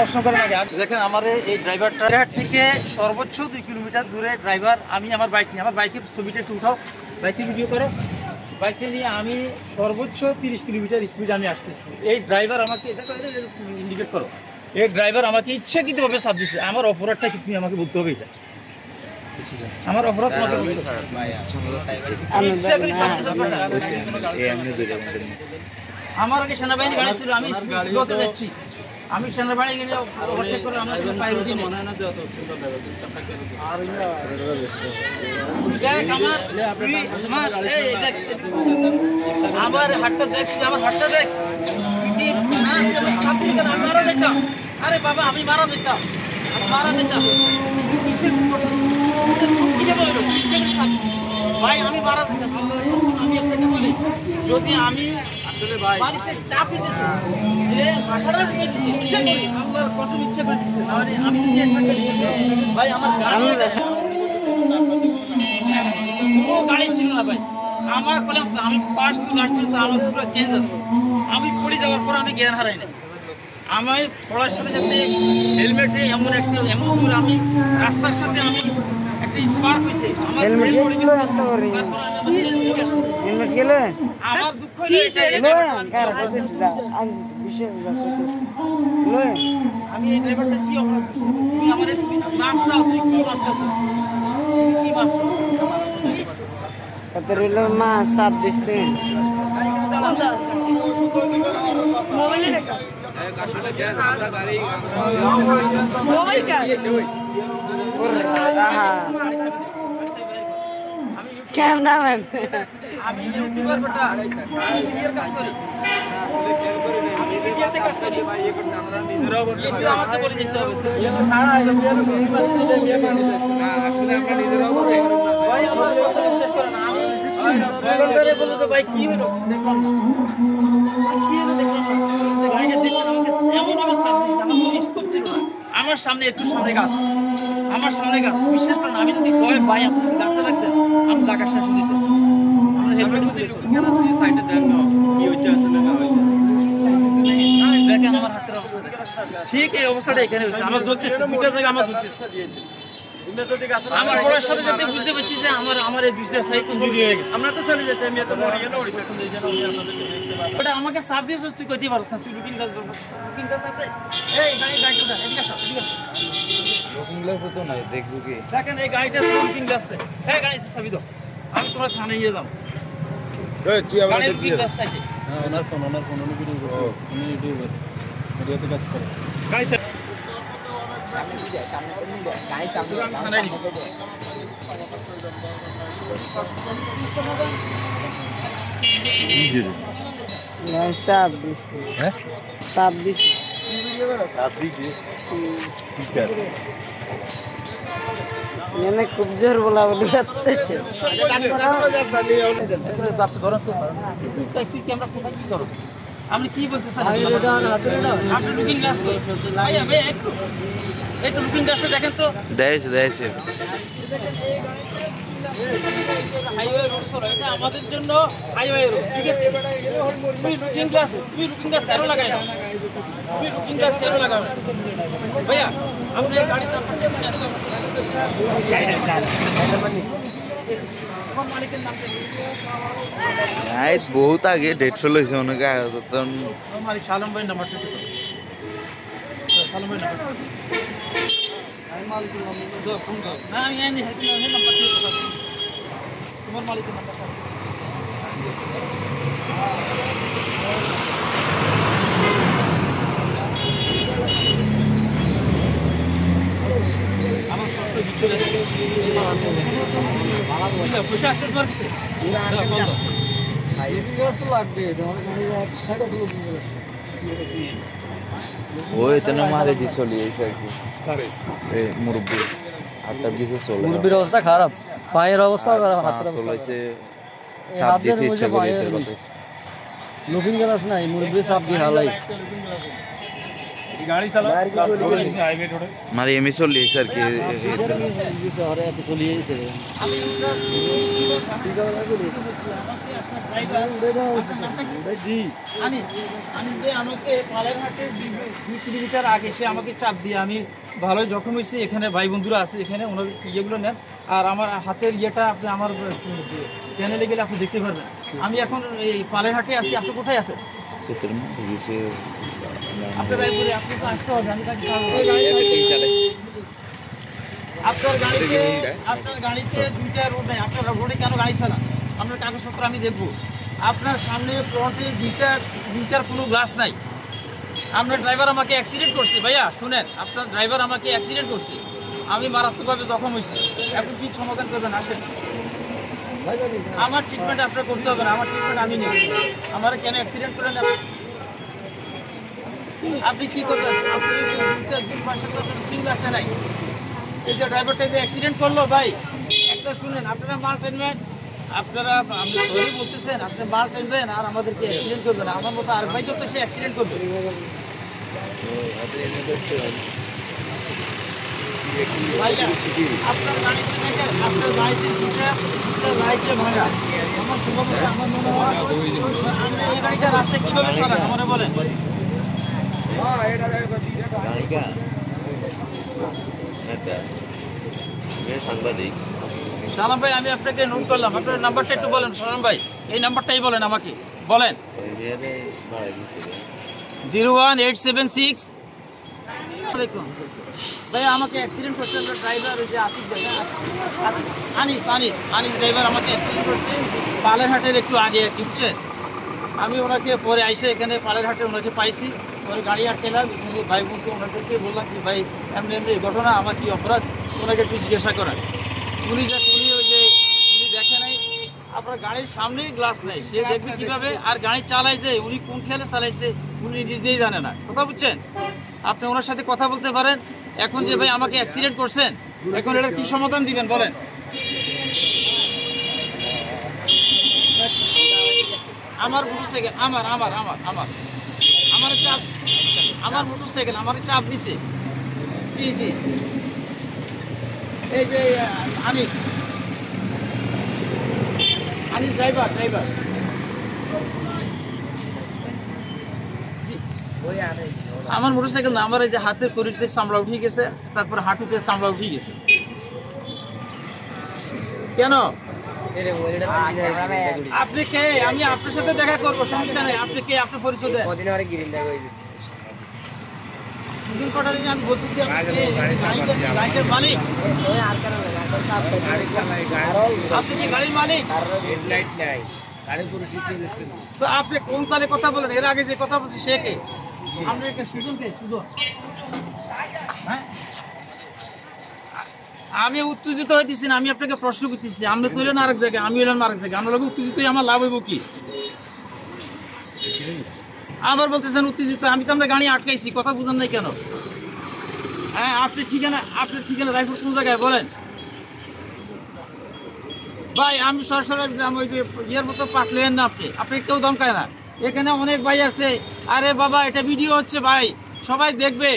প্রশ্ন করেন আগে। দেখেন আমার এই ড্রাইভারটা থেকে সর্বোচ্চ 2 কিলোমিটার দূরে ড্রাইভার, আমি আমার বাইক নিয়ে, আমার বাইকের ছবিটা একটু উঠাও, বাইকে ভিডিও করো, বাইকটা নিয়ে আমি সর্বোচ্চ 30 কিলোমিটার স্পিড আমি আসতেছি। এই ড্রাইভার আমাকে ইন্ডিকেট করো, এই ড্রাইভার আমাকে ইচ্ছাকৃতভাবে চাপ দিচ্ছে। আমার অপরাধটা কি তুমি আমাকে বলতে হবে, এটা আমার অপরাধ তোমাকে ইচ্ছা করে চাপ দিচ্ছে। আমার আগে সেনাবাহিনী গাড়ি ছিল, আমি স্লোতে যাচ্ছি, আমি সেনাবাহিনী গেলে ওভারটেক করে আমার কোনো প্রায়োরিটি নেই। আমার হাতটা দেখছি, আমার হাতটা দেখ, আমি মারা যেতাম। আরে বাবা আমি মারা যেতাম, আমি মারা যেতাম। ভাই আমি মারা যেতাম। আমি আপনাকে বলি, যদি আমি আসলে ভাই মানুষের চাপ দিতেছে যে মাথাটা ঢুকে দিচ্ছে, ইচ্ছা করি আল্লাহর কসম ইচ্ছা করে দিচ্ছে, তাহলে আমি নিজে ভাই আমার কোনো গাড়ি ছিল না ভাই। আমার বলে আমি পাশ টু লাস্ট পর্যন্ত আমার পুরো চেঞ্জ আছে। আমি পড়ে যাওয়ার পর আমি জ্ঞান হারাই না। আমার পড়ার সাথে সাথে হেলমেটে এমন করে আমি রাস্তার সাথে আমি একটা স্পার্ক হয়েছে। আমার হেলমেট গেলে আমার দুঃখ আমি এই ড্রাইভারটা কি অপরাধ করছি? তুই আমার নাম চাও, তুই কি নাম চাও, কি ভাবছো? মা সাপ দিচ্ছে ক্যামেরাম্যান। আমি ইউটিউবার বেটা, আমি ভিডিওর কাজ করি, আমি ভিডিওতে কাজ করি। আমরা নিজেরাও আমাকে বলে দিতে হবে আসলে আমরা নিজেরাও করি ভাই। আমার কথা বিশ্বাস করেন, আমি বলতে বলে তো ভাই কি হলো দেখলাম না, কি হলো দেখলাম না, গাড়িটা দেখছেন আমাকে এমনভাবে সাপ দিচ্ছে, আমার কোনো স্কোপ ছিল না। আমার সামনে একটু সামনে গাছ, আমার সামনে গাছ, বিশ্বাস করেন আমি যদি ভয় ভাই আপনি যদি গাছে রাখতেন আমি জায়গা শেষ হয়ে যেতাম। আমরা হেলমেট সাইডে দেন না কি হচ্ছে আসলে না দেখেন আমার হাতের অবস্থা ঠিক এই অবস্থাটা এখানে হয়েছে। আমার জ্বলতেছে, দুইটা জায়গা আমার জ্বলতেছে। আমার পড়ার সাথে সাথে বুঝতে পারছি যে আমার এই দুইটা সাইড কমজোরি হয়ে গেছে। আমরা তো চলে যেতে, আমি এত মরিয়া না ওই পেছন দিয়ে যেন আমি আপনাদের ওটা আমাকে চাপ দিয়েছিস, তুই কইতে পারছ না, তুই লুকিং গাছ ধরবো, লুকিং গাছ আছে এই গাড়ি গাড়িটা যা এদিকে আসো, এদিকে আসো। লুকিং গ্লাস তো নাই, দেখবো কি দেখেন এই গাড়িটা লুকিং গাছ আছে, এই গাড়ি চাবি দাও, আমি তোমার থানায় নিয়ে যাব। এই তুই আমার গাড়ির লুকিং গাছ থাকে, হ্যাঁ ওনার ফোন উনি ভিডিও করে, উনি ইউটিউবার ভিডিওতে কাজ করে। গাড়ি স্যার সাপ দিচ্ছে, হ্যাঁ সাপ দিচ্ছে, এনে খুব জোর বলা বলি করতেছে। আপনি কি বলতে চান? আপনি লুকিং গ্লাস একটু লুকিং গ্লাসে দেখেন তো। দেখাইছে হাইওয়ে রোড সর, এটা আমাদের জন্য হাইওয়ে রোড, ঠিক আছে? তুমি লুকিং গ্লাস কেন লাগাই না? তুমি লুকিং গ্লাস কেন লাগাও না? ভাইয়া আপনি এই গাড়িটা बहुत आगे 150 लैसे उनका हमारी शालम भाई नंबर शालम भाई नंबर फोन करो ना, ये नहीं है नंबर तुम्हारे मालिक का नंबर मारे दी चली मुरब्बी हाथार दिसे चले मुरब्बीर अवस्था खाराप, पाয়ের অবস্থা খারাপ, হাতের অবস্থা চলেছে চাপ দিতে ইচ্ছা করে এর কথা লুকিং গ্লাস নাই, মুরব্বি চাপ দিয়ে হালাই गाड़ी चला हाईवे थोड़े మరి ఏమి సొల్లి సార్ కి শহরে এত চলিয়ে আমাকে পালেরহাটে 2 কিলোমিটার আগে সে আমাকে চাপ দিয়ে আমি ভালোই জখম হয়েছি। এখানে ভাই বন্ধুরা আছে, এখানে ওনাদের ইয়েগুলো নেন। আর আমার হাতের ইয়েটা আপনি আমার চ্যানেলে গেলে আপনি দেখতে পারবেন। আমি এখন এই পালেরহাটে আছি। আপনি কোথায় আছেন? আপনার রায়পুরে। আপনি তো আসতে হবে, আমি তাকে আপনার গাড়িতে 2টা রোড নেই। আপনার রোডে কেন গাড়ি চালান? আপনার কাগজপত্র আমি দেখবো। আপনার সামনে ফ্রন্টে 2টার কোনো গ্লাস নাই। আপনার ড্রাইভার আমাকে অ্যাক্সিডেন্ট করছে। ভাইয়া শুনেন, আপনার ড্রাইভার আমাকে অ্যাক্সিডেন্ট করছে, আমি মারাত্মকভাবে জখম হয়েছি। এখন কি সমাধান করবেন? আসেন, আমার ট্রিটমেন্ট আপনার করতে হবে না। আমার ট্রিটমেন্ট আমি নেব। আমার কেন অ্যাক্সিডেন্ট করেন? আপনি কি করবেন? আপনি আছে নাই, এই যে ড্রাইভারটা যে অ্যাক্সিডেন্ট করলো, ভাই একটা শুনেন, আপনারা মাল টেনবেন, আপনারা আপনি সরি বলতেছেন, আপনি মাল টেনবেন আর আমাদেরকে অ্যাক্সিডেন্ট করবেন। আমার মতো আর ভাই যত সে অ্যাক্সিডেন্ট করবে। আপনার গাড়িতে আপনার গাড়িতে 2টা লাইটে ভাঙা। আমার সম্ভবত আমার মনে হয় আপনি এই গাড়িটা রাস্তায় কীভাবে চালান আমারে বলেন। সাংবাদিক সালাম ভাই, আমি আপনাকে নোট করলাম। আপনার নাম্বারটা একটু বলেন সালাম ভাই, এই নাম্বারটাই বলেন আমাকে, বলেন। 01876 ভাই আমাকে অ্যাক্সিডেন্ট করছে ড্রাইভার, ওই যে আতিক ভাই, আনিস ড্রাইভার আমাকে অ্যাক্সিডেন্ট করছে পালেরহাটের একটু আগে, বুঝছেন? আমি ওনাকে পরে আইসে এখানে পালেরহাটে ওনাকে পাইছি, পরে গাড়ি আটকেলাম। ভাই বলতে ওনাদেরকে বললাম কি ভাই এমনি এমনি ঘটনা, আমার কি অপরাধ, ওনাকে একটু জিজ্ঞাসা করেন। উনি দেখে নাই, আপনার গাড়ির সামনেই গ্লাস নেই, সে দেখবে কিভাবে? আর গাড়ি চালাইছে উনি কোন খেয়ালে চালাইছে উনি নিজেই জানে না, কথা বুঝছেন? আপনি ওনার সাথে কথা বলতে পারেন। এখন যে ভাই আমাকে অ্যাক্সিডেন্ট করছেন, এখন এটা কি সমাধান দিবেন বলেন? আমার মোটরসাইকেল আমার মোটরসাইকেল আমাকে চাপ দিছে। জি এই যে আনিস ড্রাইভার আমার মোটরসাইকেল না, আমার এই যে হাতের করিতে চামড়া উঠে গেছে, তারপর হাঁটুতে চামড়া উঠে গেছে। কেন? আপনি কে? আমি আপনার সাথে দেখা করবো, সমস্যা নেই। আপনি কে? আপনার পরিচয় দেন। আমি বলতেছি গাড়ির মালিক। আপনি কি গাড়ির মালিক? তো আপনি কোন তালে কথা বলেন? এর আগে যে কথা বলছি সে কে? আমরা সুজন কে? সুজন? হ্যাঁ, আমি উত্তেজিত হইতেছি না, আমি আপনাকে প্রশ্ন করতেছি। আপনি তুলেন আরেক জায়গায়, আমি এলাম আরেক জায়গায়, আমরা লোক উত্তেজিত আমার লাভ হইব কি? আবার বলতেছেন উত্তেজিত। আমি তো আমরা গাড়ি আটকাইছি, কথা বুঝেন নাই কেন? হ্যাঁ, আপনার ঠিকানা রায়পুর কোন জায়গায় বলেন? ভাই আমি সরাসরি ওই যে ইয়ের মতো পাকলেন না, আপনি কেউ দমকায় না। এখানে অনেক ভাই আছে, আরে বাবা এটা ভিডিও হচ্ছে ভাই, সবাই দেখবে।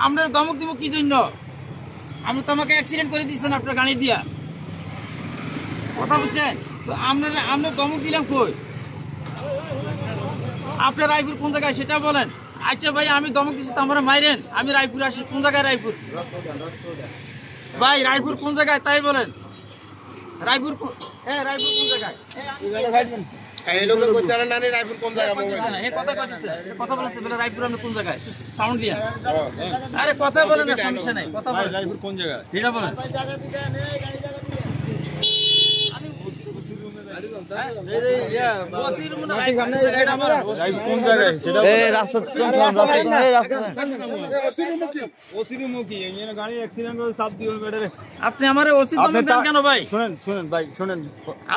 আমরা দমক দিব কি জন্য? আমি তো আমাকে অ্যাক্সিডেন্ট করে দিচ্ছেন আপনার গাড়ি দিয়া, কথা বুঝছেন? তো আমরা দমক দিলাম কই? আপনার রায়পুর কোন জায়গায় সেটা বলেন। আচ্ছা ভাই আমি দমক দিচ্ছি তো আমার মাইরেন, আমি রায়পুর আসি। কোন জায়গায় রায়পুর? ভাই রায়পুর কোন জায়গায় তাই বলেন। রায়পুর কোন জায়গায়? কথা বলেন রায়পুর আপনি কোন জায়গায়? সাউন্ড দিয়া আরে কথা বলেন না, সমস্যা নাই, কথা বলেন। রায়পুর কোন জায়গায় এটা বলেন। আপনি আমার ওসি দমক দেন কেন ভাই? শুনেন ভাই শুনেন,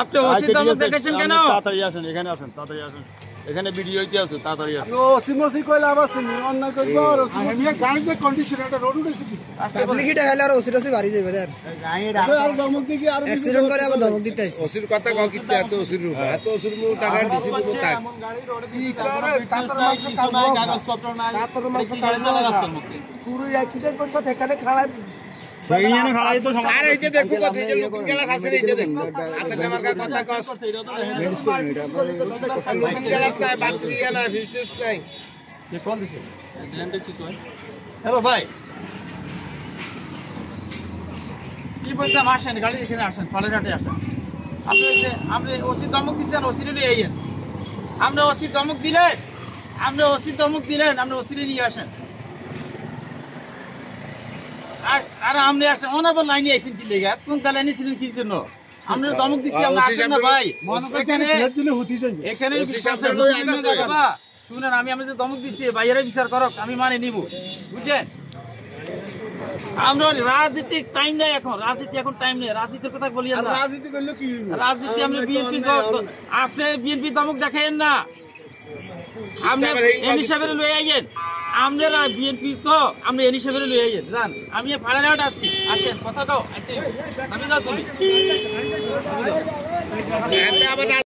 আপনি ওসি দমক দেখেছেন কেন? তাড়াতাড়ি আসেন, এখানে আসেন, তাড়াতাড়ি আসেন। এখানে ভিডিও হইতে আছে তাড়াতাড়ি আসো ওসি কইলে আবার শুনি অন্যায় করব আর আমি গাড়ি যে কন্ডিশন এটা রোড উঠেছি পাবলিক এটা হলে আর ওসি বাড়ি যাবে আর আর ধমক দিকে আর অ্যাক্সিডেন্ট করে আবার ধমক দিতে আইছে ওসির কথা কও কিতে এত ওসির রূপ এত ওসির রূপ টাকা দিছি তো টাকা কি করে কাতর মাংস কাটবো কাগজপত্র নাই কাতর মাংস গাড়ি চালা রাস্তার মধ্যে পুরো অ্যাক্সিডেন্ট করছে এখানে খাড়ায় সেইখানে খাড়াই তো আরে এই যে দেখো কথা এই যে লোক গেলা আছে এই যে দেখো হাতে নামার কথা কস লোক গেলা নাই বাতরি না বিজনেস নাই কে কল দিছে ধ্যান দেখি কই হ্যালো ভাই কি বলছেন আসেন গাড়ি এখানে আসেন কলেজঘাটে আসেন আপনি ওসি দমক দিচ্ছেন ওসিরে নিয়ে আইয়েন আপনি ওসি দমক দিলেন আপনি ওসিরে নিয়ে আসেন আর আপনি আসেন অনাবর লাইনে আইসেন কি লেগে কোন লাইনে ছিলেন কি জন্য আপনি দমক দিচ্ছি আপনি আসেন না ভাই এখানে শুনেন আমি যে দমক দিচ্ছি বাইরে বিচার করক আমি মানে নিব বুঝছেন আমরা রাজনীতির টাইম নেই এখন টাইম নেই রাজনীতির কথা বলি না রাজনীতি করলে কি রাজনীতি আপনি বিএনপি দমক দেখাইেন না আপনি এনি সাহেবের লয়ে আইয়েন আপনারা বিএনপি তো আপনি এনি সাহেবের লয়ে আইয়েন জান আমি ফাড়ারহাট আসছি আসেন কথা কও আমি দাও তুমি আবার